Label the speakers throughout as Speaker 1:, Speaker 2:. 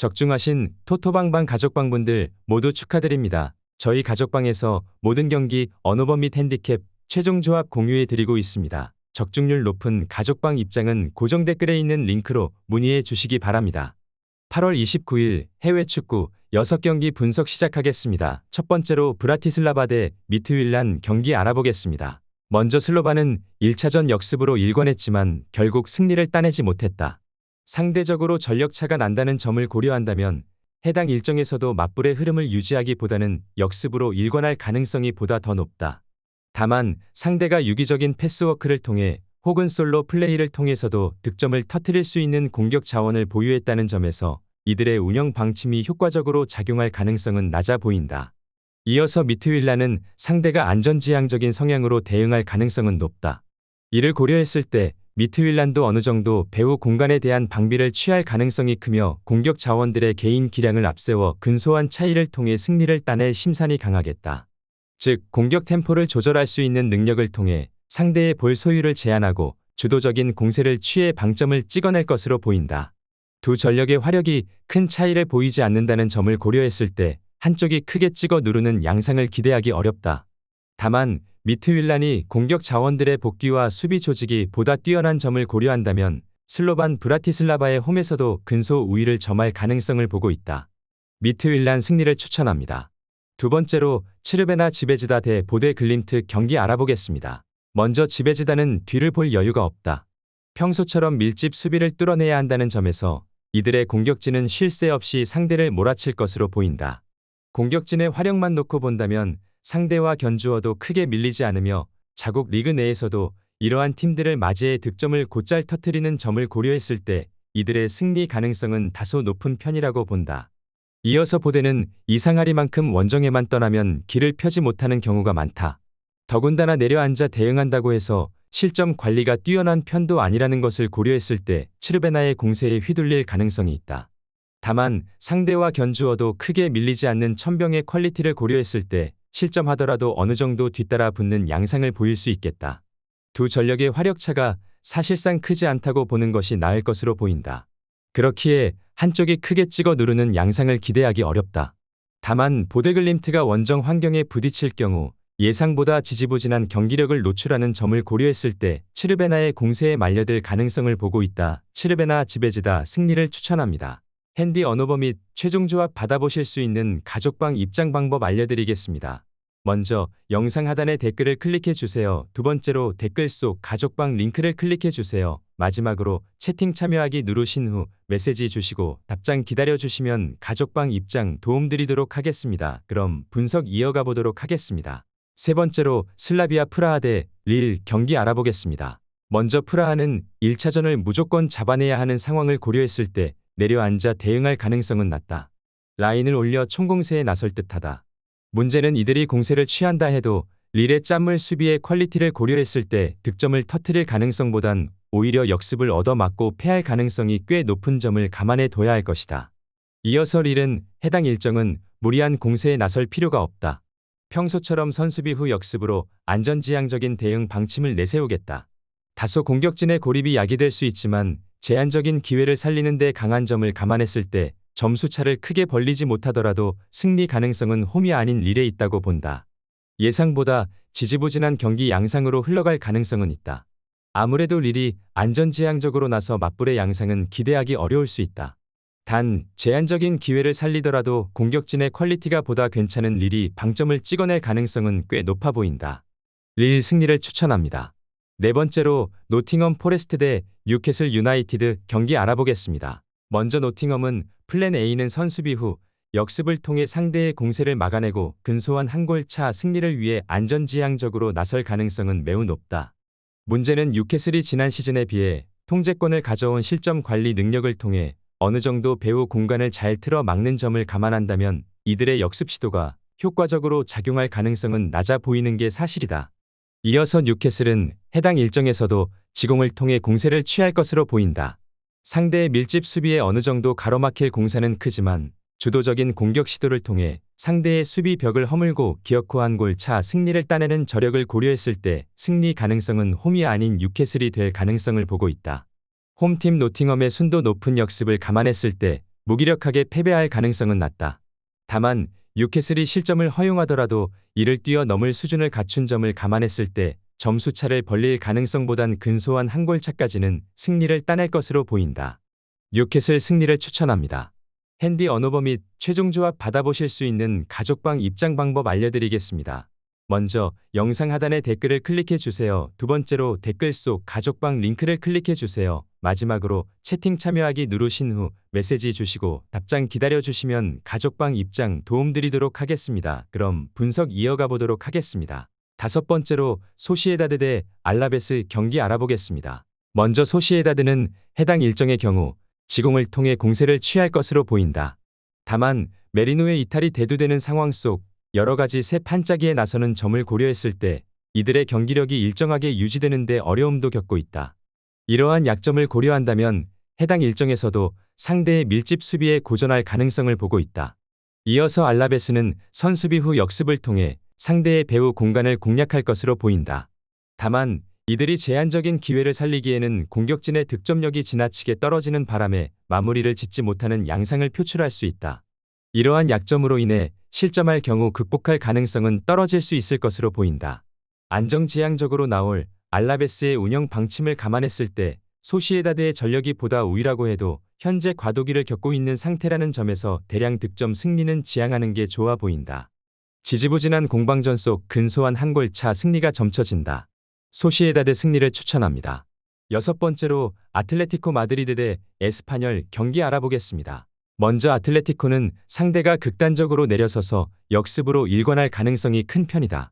Speaker 1: 적중하신 토토방방 가족방분들 모두 축하드립니다. 저희 가족방에서 모든 경기 언오버 및 핸디캡 최종 조합 공유해 드리고 있습니다. 적중률 높은 가족방 입장은 고정 댓글에 있는 링크로 문의해 주시기 바랍니다. 8월 29일 해외 축구 6경기 분석 시작하겠습니다. 첫 번째로 브라티슬라바 대 미트윌란 경기 알아보겠습니다. 먼저 슬로바는 1차전 역습으로 일관했지만 결국 승리를 따내지 못했다. 상대적으로 전력차가 난다는 점을 고려한다면 해당 일정에서도 맞불의 흐름을 유지하기보다는 역습으로 일관할 가능성이 보다 더 높다. 다만 상대가 유기적인 패스워크를 통해 혹은 솔로 플레이를 통해서도 득점을 터뜨릴 수 있는 공격 자원을 보유했다는 점에서 이들의 운영 방침이 효과적으로 작용할 가능성은 낮아 보인다. 이어서 미트윌라는 상대가 안전지향적인 성향으로 대응할 가능성은 높다. 이를 고려했을 때 미트윌란도 어느 정도 배후 공간에 대한 방비를 취할 가능성이 크며 공격 자원들의 개인 기량을 앞세워 근소한 차이를 통해 승리를 따낼 심산이 강하겠다. 즉 공격 템포를 조절할 수 있는 능력을 통해 상대의 볼 소유를 제한하고 주도적인 공세를 취해 방점을 찍어낼 것으로 보인다. 두 전력의 화력이 큰 차이를 보이지 않는다는 점을 고려했을 때 한쪽이 크게 찍어 누르는 양상을 기대하기 어렵다. 다만 미트윌란이 공격 자원들의 복귀와 수비 조직이 보다 뛰어난 점을 고려한다면 슬로반 브라티슬라바의 홈에서도 근소 우위를 점할 가능성을 보고 있다. 미트윌란 승리를 추천합니다. 두 번째로 츠르베나 지베지다 대 보데 글림트 경기 알아보겠습니다. 먼저 지베지다는 뒤를 볼 여유가 없다. 평소처럼 밀집 수비를 뚫어내야 한다는 점에서 이들의 공격진은 쉴 새 없이 상대를 몰아칠 것으로 보인다. 공격진의 화력만 놓고 본다면 상대와 견주어도 크게 밀리지 않으며 자국 리그 내에서도 이러한 팀들을 맞이해 득점을 곧잘 터뜨리는 점을 고려했을 때 이들의 승리 가능성은 다소 높은 편이라고 본다. 이어서 보데는 이상하리만큼 원정에만 떠나면 길을 펴지 못하는 경우가 많다. 더군다나 내려앉아 대응한다고 해서 실점 관리가 뛰어난 편도 아니라는 것을 고려했을 때 츠르베나의 공세에 휘둘릴 가능성이 있다. 다만 상대와 견주어도 크게 밀리지 않는 천병의 퀄리티를 고려했을 때 실점하더라도 어느 정도 뒤따라 붙는 양상을 보일 수 있겠다. 두 전력의 화력차가 사실상 크지 않다고 보는 것이 나을 것으로 보인다. 그렇기에 한쪽이 크게 찍어 누르는 양상을 기대하기 어렵다. 다만 보데글림트가 원정 환경에 부딪힐 경우 예상보다 지지부진한 경기력을 노출하는 점을 고려했을 때 츠르베나의 공세에 말려들 가능성을 보고 있다. 츠르베나 지베지다 승리를 추천합니다. 핸디 언오버 및 최종 조합 받아보실 수 있는 가족방 입장 방법 알려드리겠습니다. 먼저 영상 하단의 댓글을 클릭해 주세요. 두 번째로 댓글 속 가족방 링크를 클릭해 주세요. 마지막으로 채팅 참여하기 누르신 후 메시지 주시고 답장 기다려 주시면 가족방 입장 도움드리도록 하겠습니다. 그럼 분석 이어가 보도록 하겠습니다. 세 번째로 슬라비아 프라하 대 릴 경기 알아보겠습니다. 먼저 프라하는 1차전을 무조건 잡아내야 하는 상황을 고려했을 때 내려앉아 대응할 가능성은 낮다. 라인을 올려 총공세에 나설 듯하다. 문제는 이들이 공세를 취한다 해도 릴의 짠물 수비의 퀄리티를 고려했을 때 득점을 터뜨릴 가능성보단 오히려 역습을 얻어맞고 패할 가능성이 꽤 높은 점을 감안해 둬야 할 것이다. 이어서 릴은 해당 일정은 무리한 공세에 나설 필요가 없다. 평소처럼 선수비 후 역습으로 안전지향적인 대응 방침을 내세우겠다. 다소 공격진의 고립이 야기될 수 있지만 제한적인 기회를 살리는 데 강한 점을 감안했을 때 점수차를 크게 벌리지 못하더라도 승리 가능성은 홈이 아닌 릴에 있다고 본다. 예상보다 지지부진한 경기 양상으로 흘러갈 가능성은 있다. 아무래도 릴이 안전지향적으로 나서 맞불의 양상은 기대하기 어려울 수 있다. 단 제한적인 기회를 살리더라도 공격진의 퀄리티가 보다 괜찮은 릴이 방점을 찍어낼 가능성은 꽤 높아 보인다. 릴 승리를 추천합니다. 네 번째로 노팅엄 포레스트 대 뉴캐슬 유나이티드 경기 알아보겠습니다. 먼저 노팅엄은 플랜 A는 선수비 후 역습을 통해 상대의 공세를 막아내고 근소한 한 골 차 승리를 위해 안전지향적으로 나설 가능성은 매우 높다. 문제는 뉴캐슬이 지난 시즌에 비해 통제권을 가져온 실점 관리 능력을 통해 어느 정도 배후 공간을 잘 틀어 막는 점을 감안한다면 이들의 역습 시도가 효과적으로 작용할 가능성은 낮아 보이는 게 사실이다. 이어서 뉴캐슬은 해당 일정에서도 지공을 통해 공세를 취할 것으로 보인다. 상대의 밀집 수비에 어느 정도 가로막힐 공사는 크지만 주도적인 공격 시도를 통해 상대의 수비 벽을 허물고 기어코 한 골 차 승리를 따내는 저력을 고려했을 때 승리 가능성은 홈이 아닌 뉴캐슬이 될 가능성을 보고 있다. 홈팀 노팅엄의 순도 높은 역습을 감안했을 때 무기력하게 패배할 가능성은 낮다. 다만 뉴캐슬이 실점을 허용하더라도 이를 뛰어넘을 수준을 갖춘 점을 감안했을 때 점수차를 벌릴 가능성보단 근소한 한 골차까지는 승리를 따낼 것으로 보인다. 뉴캐슬 승리를 추천합니다. 핸디 언어버 및 최종 조합 받아보실 수 있는 가족방 입장 방법 알려드리겠습니다. 먼저 영상 하단의 댓글을 클릭해 주세요. 두 번째로 댓글 속 가족방 링크를 클릭해 주세요. 마지막으로 채팅 참여하기 누르신 후 메시지 주시고 답장 기다려 주시면 가족방 입장 도움드리도록 하겠습니다. 그럼 분석 이어가 보도록 하겠습니다. 다섯 번째로 소시에다드 대 알라베스 경기 알아보겠습니다. 먼저 소시에다드는 해당 일정의 경우 지공을 통해 공세를 취할 것으로 보인다. 다만 메리노의 이탈이 대두되는 상황 속 여러 가지 새 판짜기에 나서는 점을 고려했을 때 이들의 경기력이 일정하게 유지되는 데 어려움도 겪고 있다. 이러한 약점을 고려한다면 해당 일정에서도 상대의 밀집 수비에 고전할 가능성을 보고 있다. 이어서 알라베스는 선수비 후 역습을 통해 상대의 배후 공간을 공략할 것으로 보인다. 다만 이들이 제한적인 기회를 살리기에는 공격진의 득점력이 지나치게 떨어지는 바람에 마무리를 짓지 못하는 양상을 표출할 수 있다. 이러한 약점으로 인해 실점할 경우 극복할 가능성은 떨어질 수 있을 것으로 보인다. 안정지향적으로 나올 알라베스의 운영 방침을 감안했을 때 소시에다드의 전력이 보다 우위라고 해도 현재 과도기를 겪고 있는 상태라는 점에서 대량 득점 승리는 지향하는 게 좋아 보인다. 지지부진한 공방전 속 근소한 한 골 차 승리가 점쳐진다. 소시에다드 승리를 추천합니다. 여섯 번째로 아틀레티코 마드리드 대 에스파뇰 경기 알아보겠습니다. 먼저 아틀레티코는 상대가 극단적으로 내려서서 역습으로 일관할 가능성이 큰 편이다.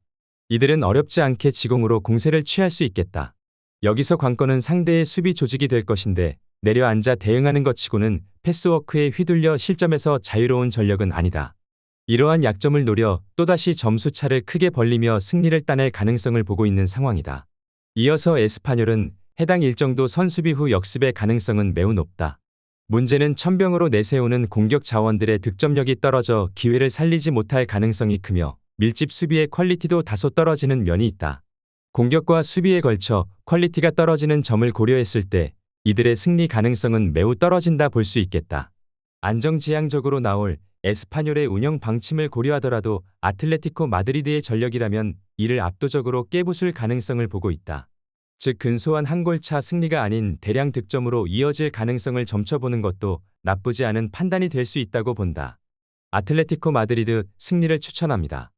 Speaker 1: 이들은 어렵지 않게 지공으로 공세를 취할 수 있겠다. 여기서 관건은 상대의 수비 조직이 될 것인데 내려앉아 대응하는 것 치고는 패스워크에 휘둘려 실점에서 자유로운 전력은 아니다. 이러한 약점을 노려 또다시 점수차를 크게 벌리며 승리를 따낼 가능성을 보고 있는 상황이다. 이어서 에스파뇰은 해당 일정도 선수비 후 역습의 가능성은 매우 높다. 문제는 천병으로 내세우는 공격 자원들의 득점력이 떨어져 기회를 살리지 못할 가능성이 크며 밀집 수비의 퀄리티도 다소 떨어지는 면이 있다. 공격과 수비에 걸쳐 퀄리티가 떨어지는 점을 고려했을 때 이들의 승리 가능성은 매우 떨어진다 볼 수 있겠다. 안정지향적으로 나올 에스파뇰의 운영 방침을 고려하더라도 아틀레티코 마드리드의 전력이라면 이를 압도적으로 깨부술 가능성을 보고 있다. 즉 근소한 한 골차 승리가 아닌 대량 득점으로 이어질 가능성을 점쳐보는 것도 나쁘지 않은 판단이 될 수 있다고 본다. 아틀레티코 마드리드 승리를 추천합니다.